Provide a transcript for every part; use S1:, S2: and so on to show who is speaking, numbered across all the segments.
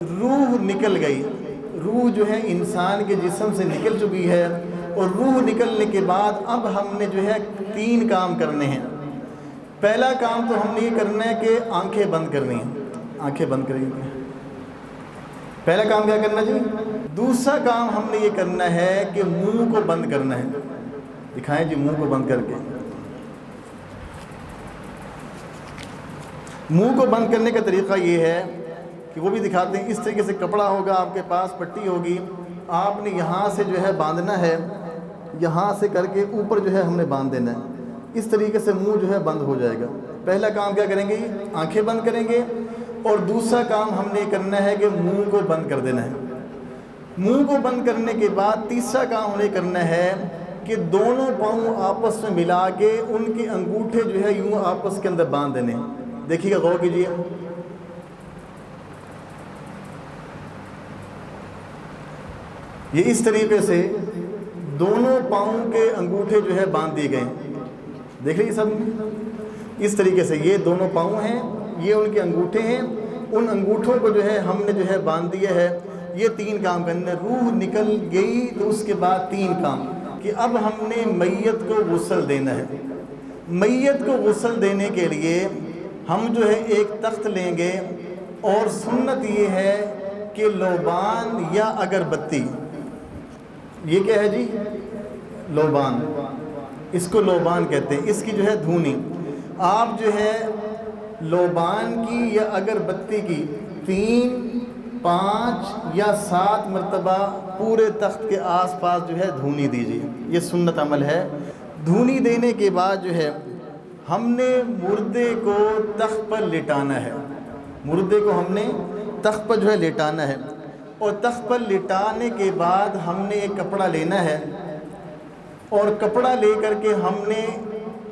S1: روح نکل گئی، روح جو ہے انسان کے جسم سے نکل چکی ہے، اور روح نکلنے کے بعد اب ہم نے جو ہے 3 کام کرنے ہیں۔ پہلا کام تو ہم نے یہ کرنا ہے کہ آنکھیں بند کرنی ہیں، آنکھیں بند کریں گے۔ پہلا کام کیا کرنا جی؟ دوسرا کام ہم نے یہ کرنا ہے کہ منہ کو بند کرنا ہے۔ دکھائیں جی منہ کو بند کر کے۔ منہ کو بند کرنے کا طریقہ یہ ہے کہ وہ بھی دکھاتے ہیں۔ اس طریقے سے کپڑا ہوگا آپ کے پاس، پٹی ہوگی، آپ نے یہاں سے جو ہے باندھنا ہے، یہاں سے کر کے اوپر جو ہے ہم نے باندھ دینا ہے۔ اس طریقے سے منہ جو ہے بند ہو جائے گا۔ پہلا کام کیا کریں گے؟ آنکھیں بند کریں گے، اور دوسرا کام ہم نے کرنا ہے کہ منہ کو بند کر دینا ہے۔ منہ کو بند کرنے کے بعد تیسرا کام ہم نے کرنا ہے کہ دونوں پاؤں آپس میں ملا کے ان کے انگوٹھے جو ہے یوں آپس کے اندر باندھ دینے۔ دیکھیے گا، غور کیجیے۔ یہ اس طریقے سے دونوں پاؤں کے انگوٹھے جو ہے باندھ دیے گئے ہیں۔ دیکھ رہے سب اس طریقے سے، یہ دونوں پاؤں ہیں، یہ ان کے انگوٹھے ہیں، ان انگوٹھوں کو جو ہے ہم نے جو ہے باندھ دیا ہے۔ یہ 3 کام کرنے۔ روح نکل گئی تو اس کے بعد 3 کام کہ اب ہم نے میت کو غسل دینا ہے۔ میت کو غسل دینے کے لیے ہم جو ہے ایک تخت لیں گے، اور سنت یہ ہے کہ لوبان یا اگربتی، یہ کیا ہے جی؟ لوبان، اس کو لوبان کہتے ہیں، اس کی جو ہے دھونی آپ جو ہے لوبان کی یا اگربتی کی 3، 5 یا 7 مرتبہ پورے تخت کے آس پاس جو ہے دھونی دیجیے۔ یہ سنت عمل ہے۔ دھونی دینے کے بعد جو ہے ہم نے مردے کو تخت پر لٹانا ہے۔ مردے کو ہم نے تخت پر جو ہے لٹانا ہے، اور تخت پر لٹانے کے بعد ہم نے ایک کپڑا لینا ہے، اور کپڑا لے کر کے ہم نے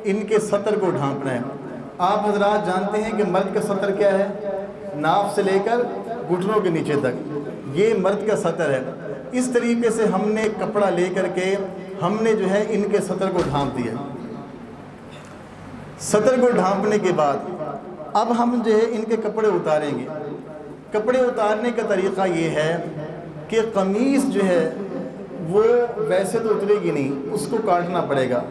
S1: ان کے سطر کو ڈھانپنا ہے۔ آپ حضرات جانتے ہیں کہ مرد کا سطر کیا ہے؟ ناف سے لے کر گھٹنوں کے نیچے تک، یہ مرد کا سطر ہے۔ اس طریقے سے ہم نے کپڑا لے کر کے ہم نے جو ہے ان کے سطر کو ڈھانپ دیا۔ سطر کو ڈھانپنے کے بعد اب ہم جو ہے ان کے کپڑے اتاریں گے۔ کپڑے اتارنے کا طریقہ یہ ہے کہ قمیص جو ہے وہ ویسے تو اترے گی نہیں، اس کو کاٹنا پڑے گا۔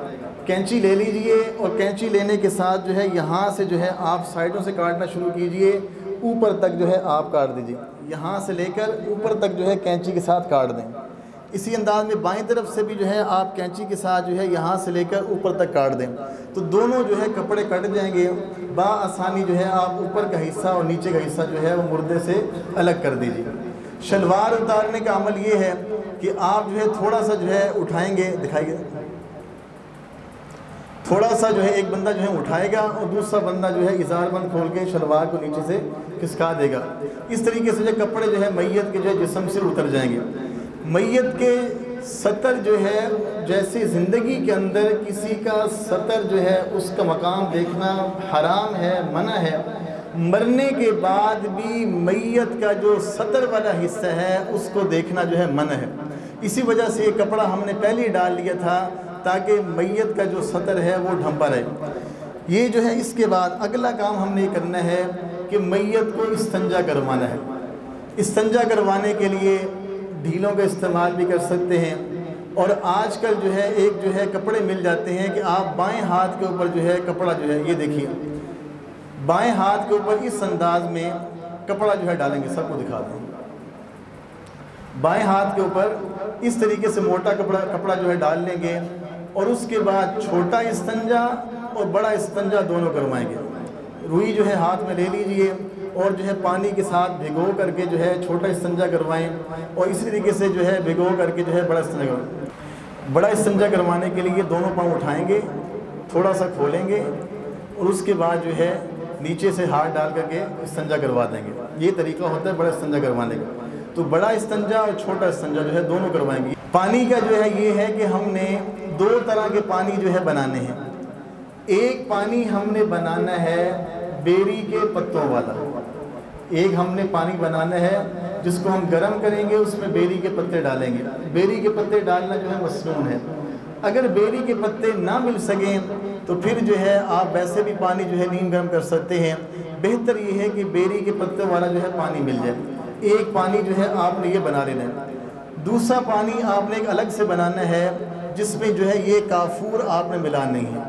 S1: کینچی لے لیجئے، اور کینچی لینے کے ساتھ جو ہے یہاں سے جو ہے آپ سائڈوں سے کاٹنا شروع کیجئے، اوپر تک جو ہے آپ کاٹ دیجئے۔ یہاں سے لے کر اوپر تک جو ہے کینچی کے ساتھ کاٹ دیں۔ اسی انداز میں بائیں طرف سے بھی جو ہے آپ کینچی کے ساتھ جو ہے یہاں سے لے کر اوپر تک کاٹ دیں، تو دونوں جو ہے کپڑے کٹ جائیں گے۔ بآسانی جو ہے آپ اوپر کا حصہ اور نیچے کا حصہ جو ہے وہ مردے سے الگ کر دیجئے۔ شلوار اتارنے کا عمل یہ ہے کہ آپ جو ہے تھوڑا سا جو ہے اٹھائیں گے، دکھائیے، تھوڑا سا جو ہے ایک بندہ جو ہے اٹھائے گا، اور دوسرا بندہ جو ہے ازار بند کھول کے شلوار کو نیچے سے کھسکا دے گا۔ اس طریقے سے جو کپڑے جو ہے میت کے جو ہے جسم سے اتر جائیں گے۔ میت کے سطر جو ہے، جیسے زندگی کے اندر کسی کا سطر جو ہے اس کا مقام دیکھنا حرام ہے، منع ہے، مرنے کے بعد بھی میت کا جو سطر والا حصہ ہے اس کو دیکھنا جو ہے منع ہے۔ اسی وجہ سے یہ کپڑا ہم نے پہلے ہی ڈال لیا تھا تاکہ میت کا جو سطر ہے وہ ڈھمپا رہے۔ یہ جو ہے اس کے بعد اگلا کام ہم نے یہ کرنا ہے کہ میت کو استنجا کروانا ہے۔ استنجا کروانے کے لیے ڈھیلوں کا استعمال بھی کر سکتے ہیں، اور آج کل جو ہے ایک جو ہے کپڑے مل جاتے ہیں کہ آپ بائیں ہاتھ کے اوپر جو ہے کپڑا جو ہے، یہ دیکھیے بائیں ہاتھ کے اوپر اس انداز میں کپڑا جو ہے ڈالیں گے۔ سب کو دکھا دیں، بائیں ہاتھ کے اوپر اس طریقے سے موٹا کپڑا جو ہے ڈال لیں گے، اور اس کے بعد چھوٹا استنجا اور بڑا استنجا دونوں کروائیں گے۔ روئی جو ہے ہاتھ میں لے لیجئے، اور جو ہے پانی کے ساتھ بھگو کر کے جو ہے چھوٹا استنجا کروائیں، اور اسی طریقے سے جو ہے بھگو کر کے جو ہے بڑا استنجا کروائیں۔ بڑا استنجا کروانے کے لیے دونوں پاؤں اٹھائیں گے، تھوڑا سا کھولیں گے، اور اس کے بعد جو ہے نیچے سے ہاتھ ڈال کر کے استنجا کروا دیں گے۔ یہ طریقہ ہوتا ہے بڑا استنجا کروانے کا۔ تو بڑا استنجا اور چھوٹا استنجا جو ہے دونوں کروائیں گے۔ پانی کا جو ہے یہ ہے کہ ہم نے 2 طرح کے پانی جو ہے بنانے ہیں۔ ایک پانی ہم نے بنانا ہے بیری کے پتوں والا، ایک ہم نے پانی بنانا ہے جس کو ہم گرم کریں گے، اس میں بیری کے پتے ڈالیں گے۔ بیری کے پتے ڈالنا جو ہے مسنون ہے۔ اگر بیری کے پتے نہ مل سکیں تو پھر جو ہے آپ ویسے بھی پانی جو ہے نیم گرم کر سکتے ہیں۔ بہتر یہ ہے کہ بیری کے پتے والا جو ہے پانی مل جائے۔ ایک پانی جو ہے آپ نے یہ بنا لینا ہے۔ دوسرا پانی آپ نے ایک الگ سے بنانا ہے جس میں جو ہے یہ کافور آپ نے ملا نہیں ہے۔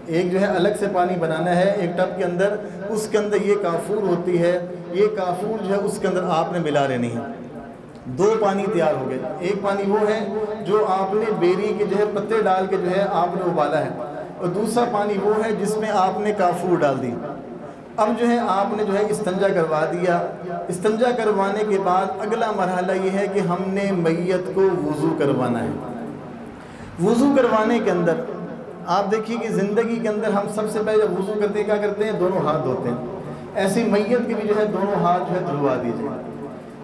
S1: ایک جو ہے الگ سے پانی بنانا ہے ایک ٹب کے اندر، اس کے اندر یہ کافور ہوتی ہے، یہ کافور جو ہے اس کے اندر آپ نے ملا لینی ہے۔ دو پانی تیار ہو گئے۔ ایک پانی وہ ہے جو آپ نے بیری کے جو ہے پتے ڈال کے جو ہے آپ نے ابالا ہے، اور دوسرا پانی وہ ہے جس میں آپ نے کافور ڈال دی۔ اب جو ہے آپ نے جو ہے استنجا کروا دیا۔ استنجا کروانے کے بعد اگلا مرحلہ یہ ہے کہ ہم نے میت کو وضو کروانا ہے۔ وضو کروانے کے اندر آپ دیکھیے کہ زندگی کے اندر ہم سب سے پہلے جب وضو کرتے ہیں کیا کرتے ہیں؟ دونوں ہاتھ دھوتے ہیں۔ ایسی میت کے بھی جو ہے دونوں ہاتھ جو ہے دھلوا دیجیے۔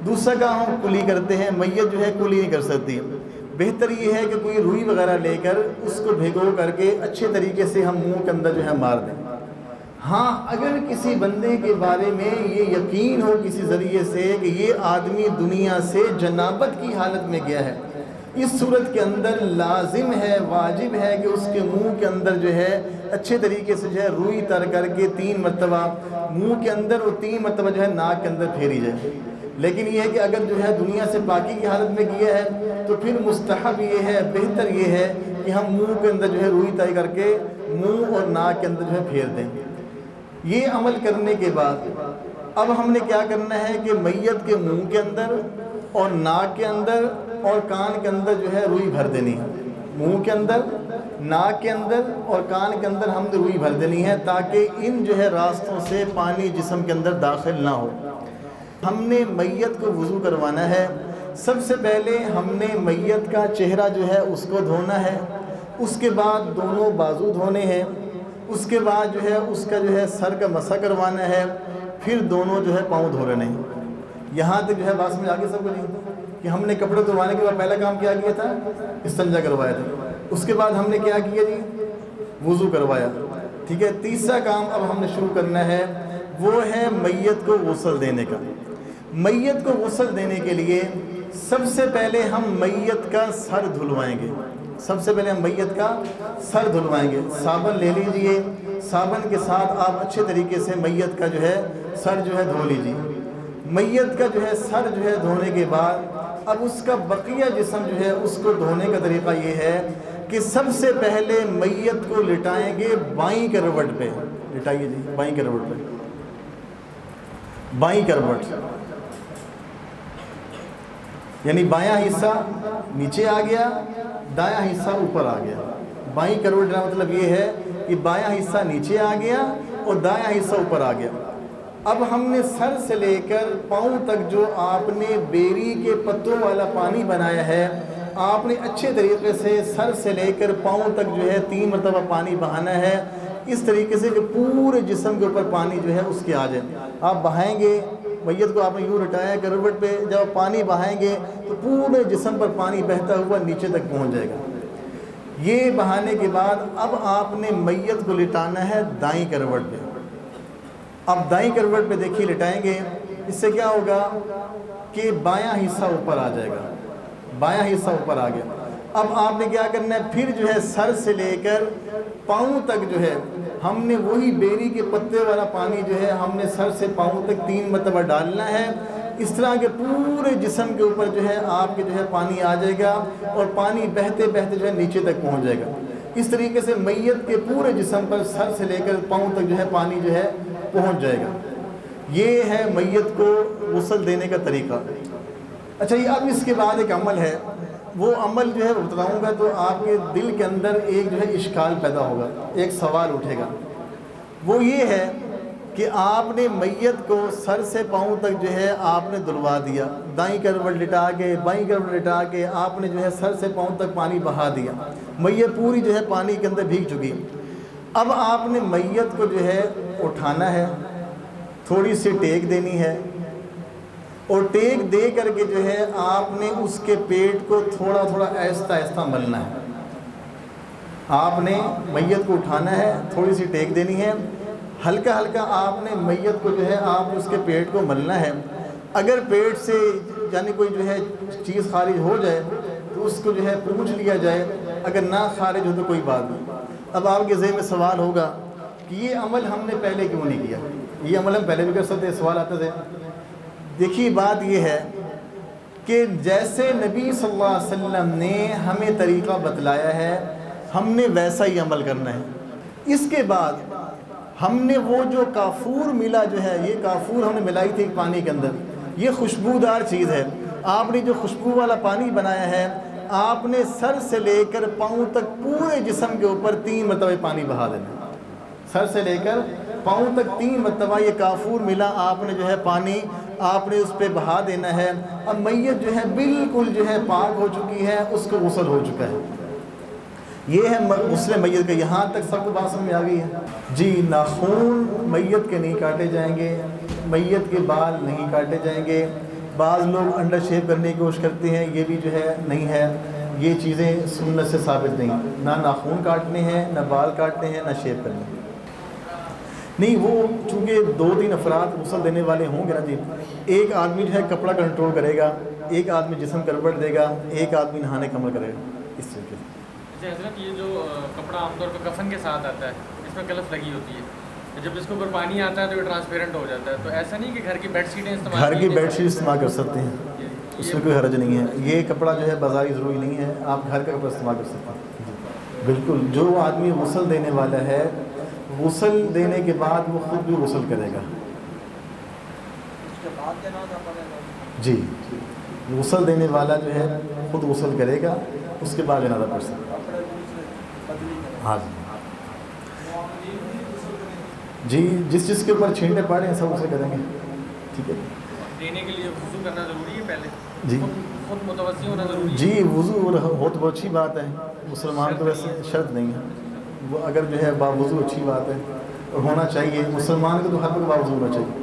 S1: دوسرا کام ہم کلی کرتے ہیں، میت جو ہے کلی نہیں کر سکتی، بہتر یہ ہے کہ کوئی روئی وغیرہ لے کر اس کو بھگو کر کے اچھے طریقے سے ہم منہ کے اندر جو ہے مار دیں۔ ہاں اگر کسی بندے کے بارے میں یہ یقین ہو کسی ذریعے سے کہ یہ آدمی دنیا سے جنابت کی حالت میں گیا ہے، اس صورت کے اندر لازم ہے، واجب ہے کہ اس کے منہ کے اندر جو ہے اچھے طریقے سے جو ہے روئی تر کر کے 3 مرتبہ منہ کے اندر اور 3 مرتبہ جو ہے ناک کے اندر پھیری جائے۔ لیکن یہ ہے کہ اگر جو ہے دنیا سے پاکی کی حالت میں گیا ہے تو پھر مستحب یہ ہے، بہتر یہ ہے کہ ہم منہ کے اندر جو ہے روئی طے کر کے منہ اور ناک کے اندر جو ہے پھیر دیں۔ یہ عمل کرنے کے بعد اب ہم نے کیا کرنا ہے کہ میت کے منہ کے اندر اور ناک کے اندر اور کان کے اندر جو ہے روئی بھر دینی ہے۔ منہ کے اندر، ناک کے اندر اور کان کے اندر ہم نے روئی بھر دینی ہے تاکہ ان جو ہے راستوں سے پانی جسم کے اندر داخل نہ ہو۔ ہم نے میت کو وضو کروانا ہے۔ سب سے پہلے ہم نے میت کا چہرہ جو ہے اس کو دھونا ہے، اس کے بعد دونوں بازو دھونے ہیں، اس کے بعد جو ہے اس کا جو ہے سر کا مسح کروانا ہے، پھر دونوں جو ہے پاؤں دھو لینے ہیں۔ یہاں تک جو ہے بات سمجھ آگے سب کو نہیں کہ ہم نے کپڑے دھوانے کے بعد پہلا کام کیا کیا تھا؟ استنجا کروایا تھا۔ اس کے بعد ہم نے کیا کیا جی؟ وضو کروایا۔ ٹھیک ہے، تیسرا کام اب ہم نے شروع کرنا ہے وہ ہے میت کو غسل دینے کا۔ میت کو غسل دینے کے لیے سب سے پہلے ہم میت کا سر دھلوائیں گے۔ سب سے پہلے ہم میت کا سر دھلوائیں گے۔ صابن لے لیجئے، صابن کے ساتھ آپ اچھے طریقے سے میت کا جو ہے سر جو ہے دھو لیجئے۔ میت کا جو ہے سر جو ہے دھونے کے بعد اب اس کا بقیہ جسم جو ہے اس کو دھونے کا طریقہ یہ ہے کہ سب سے پہلے میت کو لٹائیں گے بائیں کروٹ پہ۔ لٹائیے جی بائیں کروٹ پہ، بائیں کروٹ، یعنی بایاں حصہ نیچے آ گیا، دایاں حصہ اوپر آ گیا۔ بائیں کروٹ کا مطلب یہ ہے کہ بایاں حصہ نیچے آ گیا اور دایاں حصہ اوپر آ گیا۔ اب ہم نے سر سے لے کر پاؤں تک جو آپ نے بیری کے پتوں والا پانی بنایا ہے، آپ نے اچھے طریقے سے سر سے لے کر پاؤں تک جو ہے 3 مرتبہ پانی بہانا ہے، اس طریقے سے کہ پورے جسم کے اوپر پانی جو ہے اس کے آ جائے۔ آپ بہائیں گے، میت کو آپ نے یوں لٹایا کروٹ پہ، جب پانی بہائیں گے تو پورے جسم پر پانی بہتا ہوا نیچے تک پہنچ جائے گا۔ یہ بہانے کے بعد اب آپ نے میت کو لٹانا ہے دائیں کروٹ پہ۔ اب دائیں کروٹ پہ دیکھیے لٹائیں گے، اس سے کیا ہوگا کہ بایاں حصہ اوپر آ جائے گا، بایاں حصہ اوپر آ گیا۔ اب آپ نے کیا کرنا ہے، پھر جو ہے سر سے لے کر پاؤں تک جو ہے ہم نے وہی بیری کے پتے والا پانی جو ہے ہم نے سر سے پاؤں تک 3 مرتبہ ڈالنا ہے۔ اس طرح کے پورے جسم کے اوپر جو ہے آپ کے جو ہے پانی آ جائے گا اور پانی بہتے بہتے جو ہے نیچے تک پہنچ جائے گا۔ اس طریقے سے میت کے پورے جسم پر سر سے لے کر پاؤں تک جو ہے پانی جو ہے پہنچ جائے گا۔ یہ ہے میت کو غسل دینے کا طریقہ۔ اچھا یہ اب اس کے بعد ایک عمل ہے، وہ عمل جو ہے بتلاؤں گا تو آپ کے دل کے اندر ایک جو ہے اشکال پیدا ہوگا، ایک سوال اٹھے گا۔ وہ یہ ہے کہ آپ نے میت کو سر سے پاؤں تک جو ہے آپ نے دھلوا دیا، دائیں کروٹ لٹا کے بائیں کروٹ لٹا کے آپ نے جو ہے سر سے پاؤں تک پانی بہا دیا، میت پوری جو ہے پانی کے اندر بھیگ چکی۔ اب آپ نے میت کو جو ہے اٹھانا ہے، تھوڑی سی ٹیک دینی ہے، اور ٹیک دے کر کے جو ہے آپ نے اس کے پیٹ کو تھوڑا تھوڑا آہستہ آہستہ ملنا ہے۔ آپ نے میت کو اٹھانا ہے، تھوڑی سی ٹیک دینی ہے، ہلکا ہلکا آپ نے میت کو جو ہے آپ اس کے پیٹ کو ملنا ہے۔ اگر پیٹ سے یعنی کوئی جو ہے چیز خارج ہو جائے تو اس کو جو ہے پوچھ لیا جائے، اگر نہ خارج ہو تو کوئی بات نہیں۔ اب آپ کے ذہن میں سوال ہوگا کہ یہ عمل ہم نے پہلے کیوں نہیں کیا؟ یہ عمل ہم پہلے بھی کر سکتے ہیں، سوال آتا ہے۔ دیکھیے بات یہ ہے کہ جیسے نبی صلی اللہ علیہ وسلم نے ہمیں طریقہ بتلایا ہے ہم نے ویسا ہی عمل کرنا ہے۔ اس کے بعد ہم نے وہ جو کافور ملا جو ہے، یہ کافور ہم نے ملائی تھی پانی کے اندر، یہ خوشبودار چیز ہے۔ آپ نے جو خوشبو والا پانی بنایا ہے، آپ نے سر سے لے کر پاؤں تک پورے جسم کے اوپر 3 مرتبہ پانی بہا دینا، سر سے لے کر پاؤں تک 3 مرتبہ یہ کافور ملا آپ نے جو ہے پانی آپ نے اس پہ بہا دینا ہے۔ اب میت جو ہے بالکل جو ہے پاک ہو چکی ہے، اس کو غسل ہو چکا ہے۔ یہ ہے غسل میت کا۔ یہاں تک سب کو بات سمجھ میں آ گئی ہے؟ جی، ناخون میت کے نہیں کاٹے جائیں گے، میت کے بال نہیں کاٹے جائیں گے۔ بعض لوگ انڈر شیپ کرنے کی کوشش کرتے ہیں، یہ بھی جو ہے نہیں ہے، یہ چیزیں سنت سے ثابت نہیں۔ نہ ناخون کاٹنے ہیں، نہ بال کاٹنے ہیں، نہ شیپ کرنے ہیں۔ نہیں، وہ چونکہ 2-3 افراد غسل دینے والے ہوں گے نا جی، ایک آدمی جو ہے کپڑا کنٹرول کرے گا، ایک آدمی جسم کربٹ دے گا، ایک آدمی نہانے کا عمل کرے گا، اس طریقے سے۔
S2: حضرت یہ جو کپڑا عام طور پہ کفن کے ساتھ آتا ہے، اس میں کلف لگی ہوتی ہے، جب اس کے اوپر پانی آتا ہے تو یہ ٹرانسپیرنٹ ہو جاتا ہے، تو ایسا نہیں کہ گھر کی بیڈ شیٹیں استعمال
S1: گھر کی بیڈ شیٹ استعمال کر سکتے ہیں، اس میں کوئی حرج نہیں ہے۔ یہ کپڑا جو ہے بازاری ضروری نہیں ہے، آپ گھر کا کپڑا استعمال کر سکتے ہیں۔ بالکل، جو آدمی غسل دینے والا ہے، غسل دینے کے بعد وہ خود بھی غسل کرے گا۔ جی، غسل دینے والا جو ہے خود غسل کرے گا، اس کے بعد جنازہ پڑھ سکتا ہے۔ ہاں جی، جس کے اوپر چھینٹے پڑے ہیں سب اسے کریں گے، ٹھیک ہے۔
S2: دینے کے لیے وضو کرنا ضروری ہے پہلے؟
S1: جی،
S2: خود متوضی ہونا ضروری ہے؟
S1: جی، وضو ہو تو بہت اچھی بات ہے، مسلمان کو ویسے شرط نہیں ہے، وہ اگر جو ہے باوضو اچھی بات ہے اور ہونا چاہیے، مسلمان کو تو ہر وقت باوضو ہونا چاہیے۔